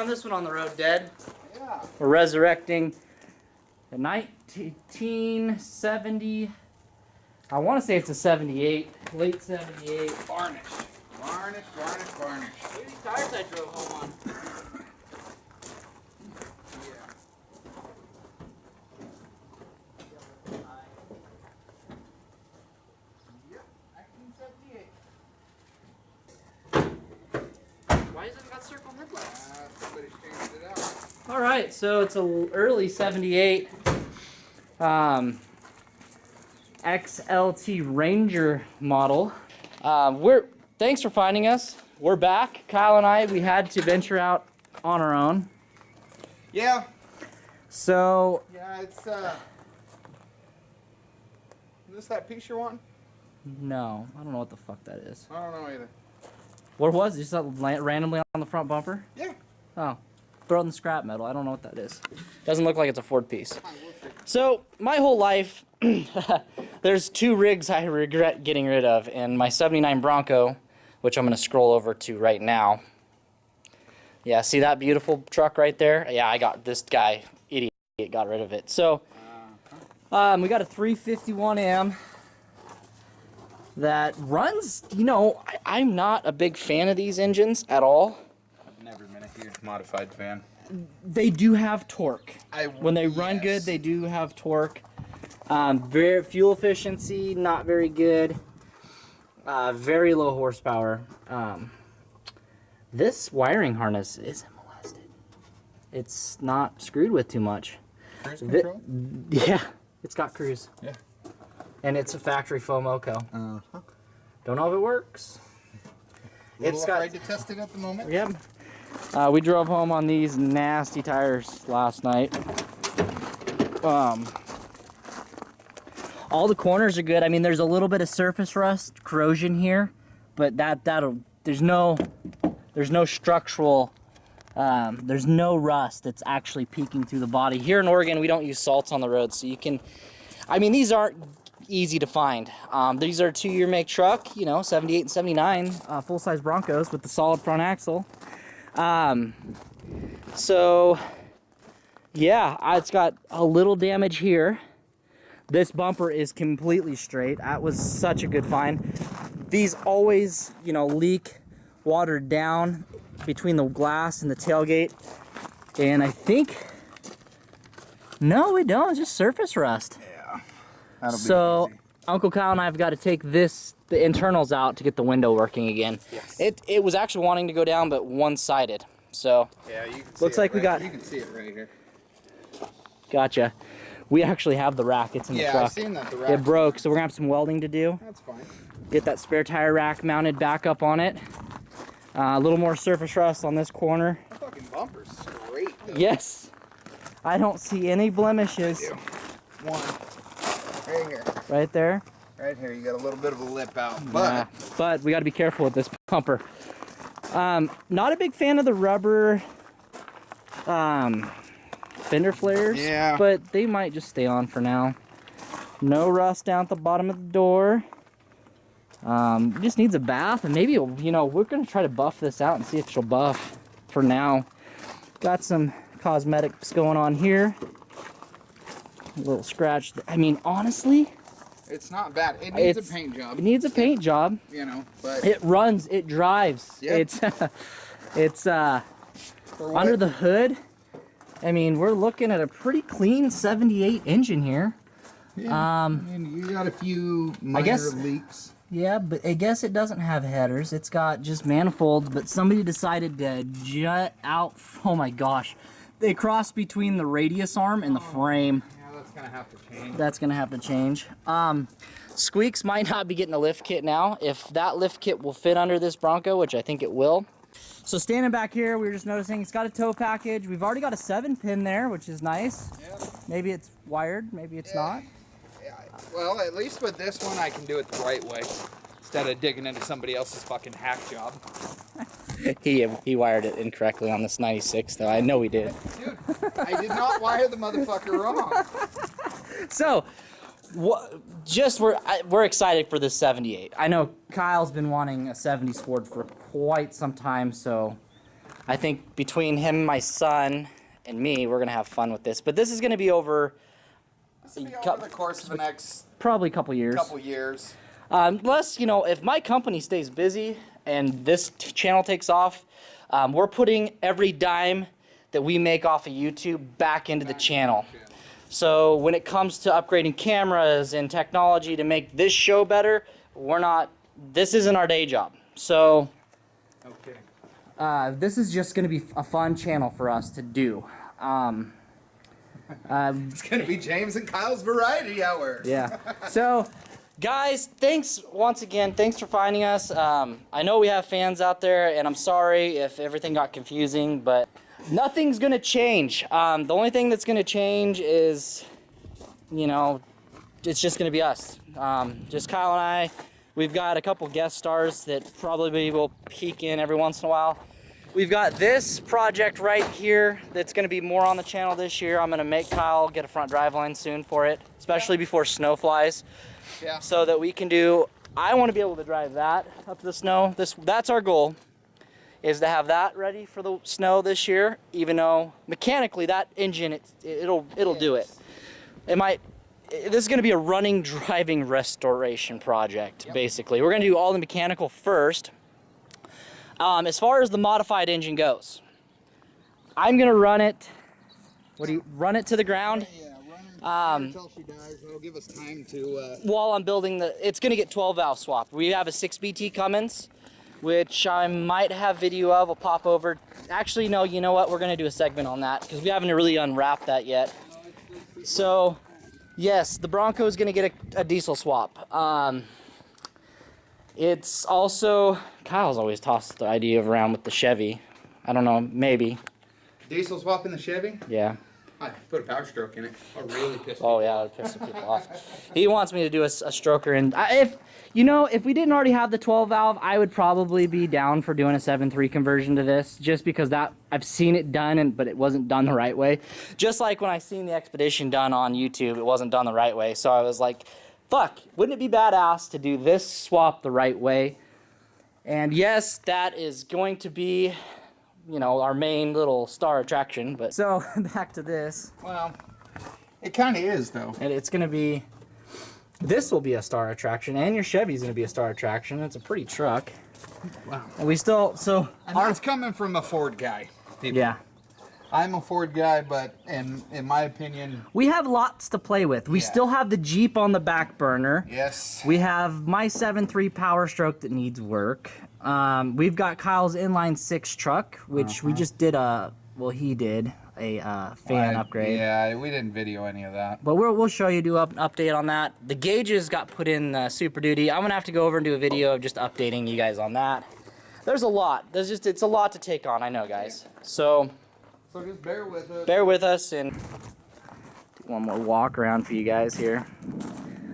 found this one on the road dead. Yeah. We're resurrecting the 1970, I want to say it's a 78, late 78. Varnish. Varnish, varnish, varnish. Look at these tires I drove home on. Why hasn't it got circle headlights? Somebody's changed it out. All right, so it's a early 78 XLT Ranger model. Thanks for finding us. We're back. Kyle and I, we had to venture out on our own. Yeah. So. Yeah, it's Is this that piece you're wanting? No, I don't know what the fuck that is. I don't know either. What was it? Just randomly on the front bumper? Yeah. Oh. Throw it in the scrap metal. I don't know what that is. Doesn't look like it's a Ford piece. So, my whole life, there's two rigs I regret getting rid of. And my 79 Bronco, which I'm going to scroll over to right now. Yeah, see that beautiful truck right there? Yeah, this guy, idiot, got rid of it. So, we got a 351M that runs, you know, I'm not a big fan of these engines at all. I've never been a huge modified fan. They do have torque. When they run good, they do have torque. Very fuel efficiency, not very good. Very low horsepower. This wiring harness isn't molested. It's not screwed with too much. Cruise control? Yeah, it's got cruise. Yeah. And it's a factory Fomoco. Uh-huh. Don't know if it works. It's afraid to test it at the moment. Yep. We drove home on these nasty tires last night. All the corners are good. I mean, there's a little bit of surface rust, corrosion here, but there's no structural, there's no rust that's actually peeking through the body. Here in Oregon, we don't use salts on the road, so you can, I mean, these aren't easy to find. These are a 2-year make truck, you know, 78 and 79, full-size Broncos with the solid front axle. So, yeah, it's got a little damage here. This bumper is completely straight. That was such a good find. These always, you know, leak water down between the glass and the tailgate. And I think, no, we don't, it's just surface rust. Yeah. That'll so, be easy. Uncle Kyle and I have got to take the internals out to get the window working again. Yes. It was actually wanting to go down, but one-sided. So, yeah, you can see looks like we got. You can see it right here. Gotcha. We actually have the rack. It's in the truck. Yeah, I've seen that. The rack. It broke, so we're gonna have some welding to do. That's fine. Get that spare tire rack mounted back up on it. A little more surface rust on this corner. That fucking bumper's great, though. Yes. I don't see any blemishes. I do. One. Right here. Right there. Right here. You got a little bit of a lip out. Yeah, but we got to be careful with this bumper. Not a big fan of the rubber fender flares. Yeah. But they might just stay on for now. No rust down at the bottom of the door. Just needs a bath, and maybe, you know, we're gonna try to buff this out and see if she'll buff for now. Got some cosmetics going on here. A little scratch. I mean, honestly, it's not bad. It needs a paint job. It needs a paint job. You know, but it runs, it drives. Yep. It's under the hood. I mean, we're looking at a pretty clean 78 engine here. Yeah. And you got a few minor leaks. Yeah, but I guess it doesn't have headers. It's got just manifolds, but somebody decided to jut out. Oh my gosh. They crossed between the radius arm and the frame. Yeah, that's going to have to change. That's going to have to change. Squeaks might not be getting a lift kit now. If that lift kit will fit under this Bronco, which I think it will. So standing back here, we were just noticing it's got a tow package. We've already got a 7-pin there, which is nice. Yep. Maybe it's wired, maybe it's not. Yeah. Well, at least with this one, I can do it the right way instead of digging into somebody else's fucking hack job. He wired it incorrectly on this 96, though. I know he did. Dude, I did not wire the motherfucker wrong. So, we're excited for this 78. I know Kyle's been wanting a 70s Ford for quite some time, so I think between him, my son, and me, we're gonna have fun with this. But this is gonna be over. This will be over the course of the next probably a couple years. Unless, you know, if my company stays busy and this channel takes off, we're putting every dime that we make off of YouTube back into the channel. So when it comes to upgrading cameras and technology to make this show better, this isn't our day job. So this is just going to be a fun channel for us to do. It's going to be James and Kyle's Variety Hour. Yeah. So, guys, thanks once again. Thanks for finding us. I know we have fans out there, and I'm sorry if everything got confusing, but nothing's going to change. The only thing that's going to change is, you know, it's just going to be us. Just Kyle and I. We've got a couple guest stars that probably will peek in every once in a while. We've got this project right here that's going to be more on the channel this year. I'm going to make Kyle get a front drive line soon for it, especially before snow flies. Yeah. So that we can do, I want to be able to drive that up to the snow. That's our goal, is to have that ready for the snow this year, even though mechanically that engine, it'll do it. This is going to be a running, driving restoration project, basically. We're going to do all the mechanical first. As far as the modified engine goes, I'm going to run it, run it to the ground? Yeah, run her until she dies. That'll give us time to... While I'm building it's going to get 12 valve swap. We have a 6BT Cummins, which I might have video of. I'll pop over. Actually, no, you know what? We're going to do a segment on that because we haven't really unwrapped that yet. So, yes, the Bronco is going to get a diesel swap. It's also, Kyle's always tossed the idea around with the Chevy. I don't know, maybe. Diesel swap in the Chevy? Yeah. I'd put a power stroke in it. I'll really piss people off. Oh yeah, it'd piss some people off. He wants me to do a stroker, and if we didn't already have the 12 valve, I would probably be down for doing a 7.3 conversion to this, just because I've seen it done, but it wasn't done the right way. Just like when I seen the Expedition done on YouTube, it wasn't done the right way. So I was like, fuck, wouldn't it be badass to do this swap the right way? And yes, that is going to be, you know, our main little star attraction. But so back to this. Well, it kind of is though. And it's going to be, this will be a star attraction, and your Chevy's going to be a star attraction. It's a pretty truck. Wow. And we still, so. And that's coming from a Ford guy. People. Yeah. I'm a Ford guy, but in my opinion... We have lots to play with. We still have the Jeep on the back burner. Yes. We have my 7.3 Power Stroke that needs work. We've got Kyle's inline 6 truck, which we just did he did a fan upgrade. Yeah, we didn't video any of that. But we'll show you, do an update on that. The gauges got put in Super Duty. I'm going to have to go over and do a video of just updating you guys on that. There's a lot. It's a lot to take on, I know, guys. So just bear with us. Bear with us, and do one more walk around for you guys here.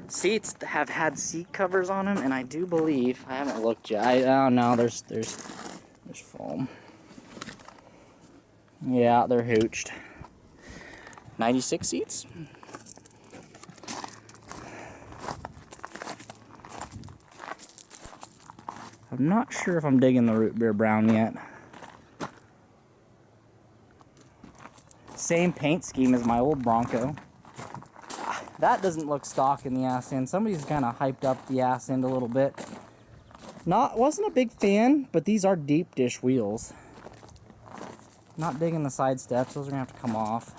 Seats have had seat covers on them, and I do believe, I haven't looked yet. I don't know, there's foam. Yeah, they're hooched. 96 seats. I'm not sure if I'm digging the root beer brown yet. Same paint scheme as my old Bronco. That doesn't look stock in the ass end. Somebody's kind of hyped up the ass end a little bit. Wasn't a big fan, but these are deep dish wheels. Not digging the side steps. Those are gonna have to come off.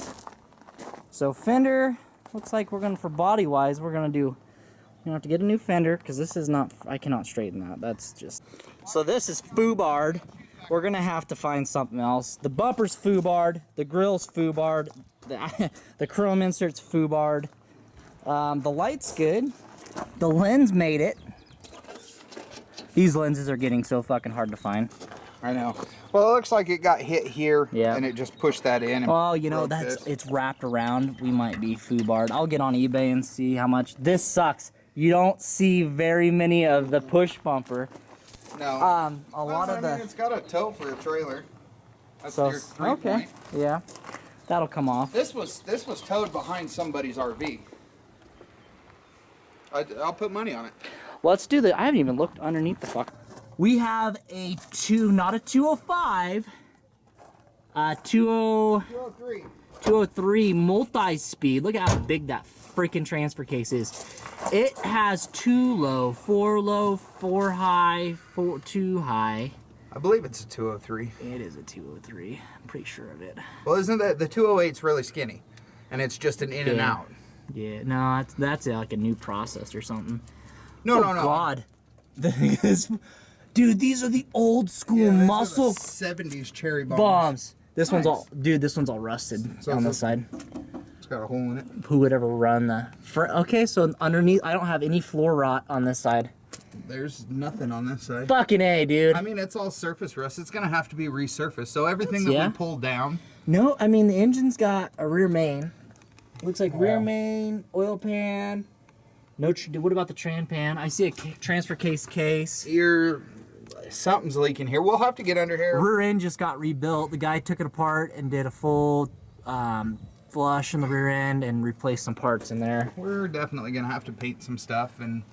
So fender, looks like we're gonna, for body wise, we're gonna have to get a new fender, because this is not, I cannot straighten that. That's just, so this is foobarred. We're gonna have to find something else. The bumper's foobarred, the grill's foobarred, the chrome insert's foobarred. The light's good. The lens made it. These lenses are getting so fucking hard to find. I know. Well, it looks like it got hit here, and it just pushed that in. And well, you know, it's wrapped around. We might be foobarred. I'll get on eBay and see how much. This sucks. You don't see very many of the push bumper. No. It's got a toe for a trailer. That's your 3 point. Yeah. That'll come off. This was towed behind somebody's RV. I'll put money on it. Let's do I haven't even looked underneath the fuck. We have not a 205, 203. 203 multi-speed. Look at how big that freaking transfer case is. It has 2 low, 4 low, 4 high, 2 high. I believe it's a 203. It is a 203. I'm pretty sure of it. Well, isn't that the 208's really skinny, and it's just an in and out. Yeah, no, that's like a new process or something. No. God, dude, these are the old school muscle 70s cherry bombs. This Nice. This one's all rusted on this side. It's got a hole in it. Who would ever run the front? Okay, so underneath, I don't have any floor rot on this side. There's nothing on this side. Fucking A, dude. I mean, it's all surface rust. It's gonna have to be resurfaced. So everything that we pulled down. No, I mean the engine's got a rear main. Looks like rear main, oil pan. No, what about the tran pan? I see a transfer case. Something's leaking here. We'll have to get under here. Rear end just got rebuilt. The guy took it apart and did a full flush in the rear end and replaced some parts in there. We're definitely gonna have to paint some stuff and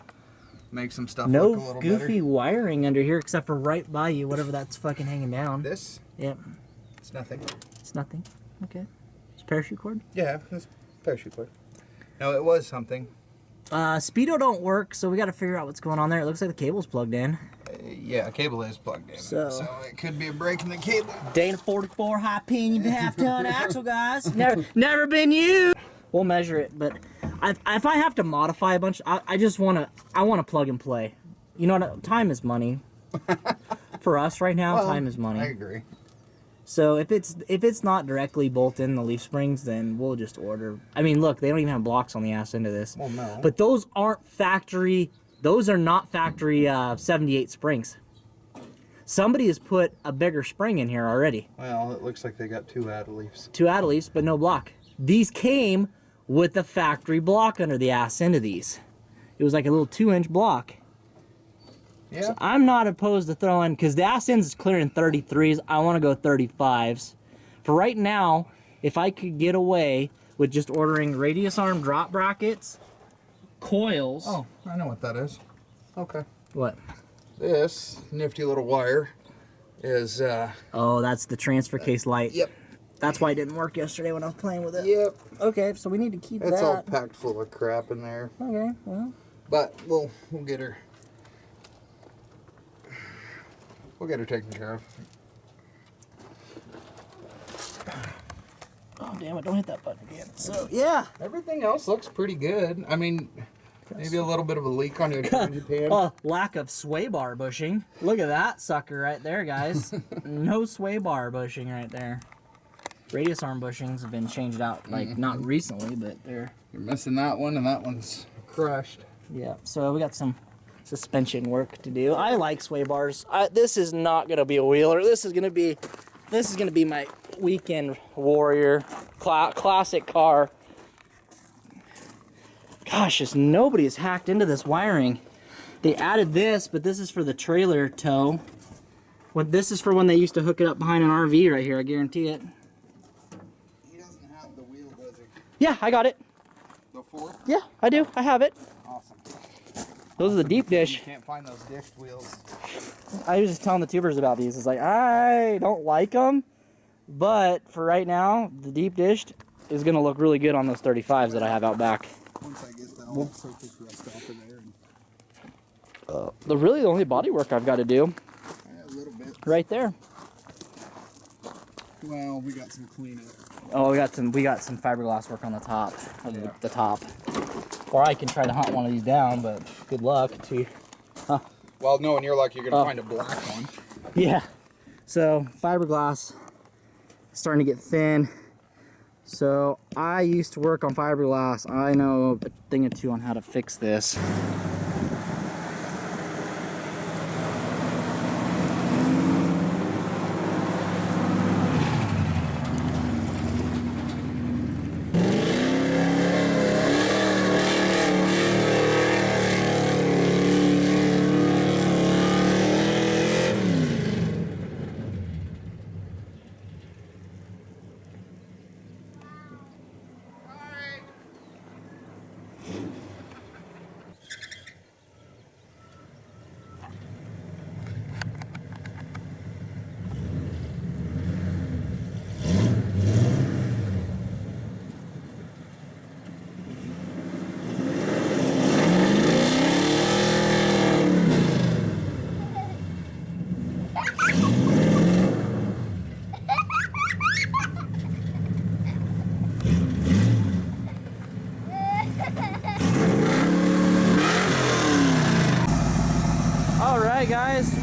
make some stuff look a little No goofy better. wiring under here except for right by you, whatever that's fucking hanging down. This? Yep. It's nothing. It's nothing. Okay. It's parachute cord? Yeah, it's parachute cord. No, it was something. Speedo don't work, so we got to figure out what's going on there. It looks like the cable's plugged in. Yeah, a cable is plugged in. So it could be a break in the cable. Dana 44 high pinion half-ton axle, guys. Never been used. We'll measure it, but if I have to modify a bunch, I want to plug and play. You know what? Time is money. For us right now, time is money. I agree. So if it's not directly bolted in the leaf springs, then we'll just order. I mean, look, they don't even have blocks on the ass end of this. Well, no. But those aren't factory. Those are not factory 78 springs. Somebody has put a bigger spring in here already. Well, it looks like they got 2 add-a-leafs. 2 add-a-leafs, but no block. These came with the factory block under the ass end of these. It was like a little 2-inch block. Yeah. So I'm not opposed to throwing, because the ass ends is clearing 33s. I want to go 35s. For right now, if I could get away with just ordering radius arm drop brackets, coils. Oh, I know what that is. Okay. What? This nifty little wire is. Oh, that's the transfer case light. Yep. That's why it didn't work yesterday when I was playing with it. Yep. Okay, so we need to keep that. It's all packed full of crap in there. Okay, well. But we'll get her. We'll get her taken care of. Oh, damn it, don't hit that button again. So, yeah. Everything else looks pretty good. I mean, maybe a little bit of a leak on your pan. Oh, lack of sway bar bushing. Look at that sucker right there, guys. No sway bar bushing right there. Radius arm bushings have been changed out, like, not recently, but they're... You're missing that one, and that one's crushed. Yeah, so we got some suspension work to do. I like sway bars. This is not gonna be a wheeler. This is gonna be my weekend warrior classic car. Gosh, just nobody has hacked into this wiring. They added this, but this is for the trailer tow. This is for when they used to hook it up behind an RV right here. I guarantee it. He doesn't have the wheel, does he? Yeah, I got it. The 4? Yeah, I do. I have it. Awesome. Those are the deep dish. You can't find those dished wheels. I was just telling the tubers about these. It's like, I don't like them, but for right now, the deep dished is going to look really good on those 35s that I have out back. Once I get that whole surface rust off of there. The only body work I've got to do, A little bit. right there. Well, we got some cleanup. Oh, we got some fiberglass work on the top, the top. Or I can try to hunt one of these down, but good luck to. Well, knowing your luck, you're gonna find a black one. Yeah. So fiberglass is starting to get thin. So I used to work on fiberglass. I know a thing or two on how to fix this.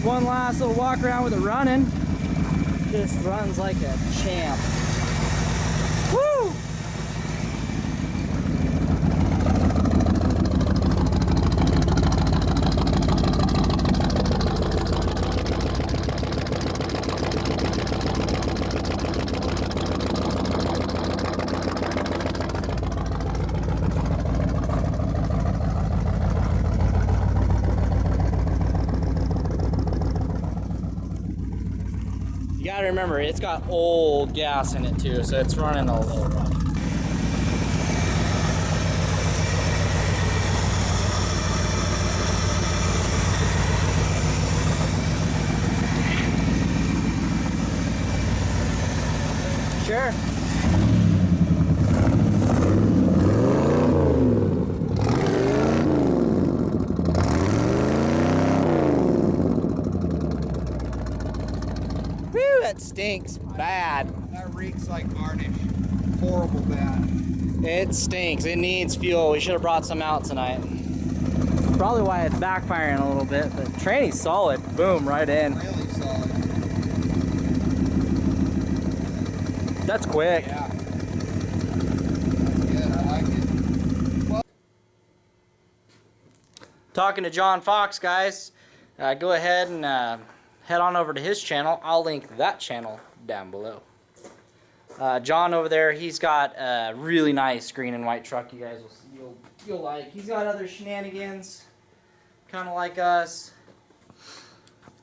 One last little walk around with it running. Just runs like a champ. Woo! You gotta remember, it's got old gas in it too, so it's running a little rough. Sure. Whew, that stinks bad. That reeks like varnish. Horrible bad. It stinks. It needs fuel. We should have brought some out tonight. Probably why it's backfiring a little bit, but training's solid. Boom, right in. Really solid. That's quick. Yeah. That's good. I like it. Well, Talking to Jon Fox, guys. Go ahead and head on over to his channel. I'll link that channel down below. John over there, he's got a really nice green and white truck. You guys will see, you'll like. He's got other shenanigans, kind of like us.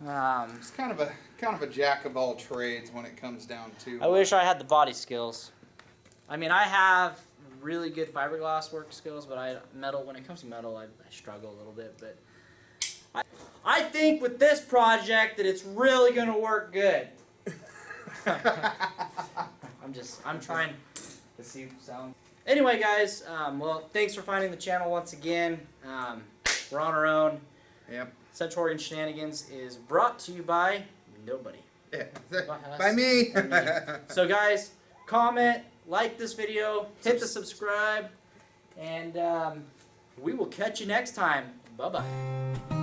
it's kind of a jack of all trades when it comes down to. I wish I had the body skills. I mean, I have really good fiberglass work skills, but when it comes to metal, I struggle a little bit. But I think with this project that it's really gonna work good. I'm trying to see sound. Anyway, guys, well, thanks for finding the channel once again. We're on our own. Yep. Central Oregon Shenanigans is brought to you by nobody. Yeah. By By me. So, guys, comment, like this video, hit the subscribe, and we will catch you next time. Bye-bye.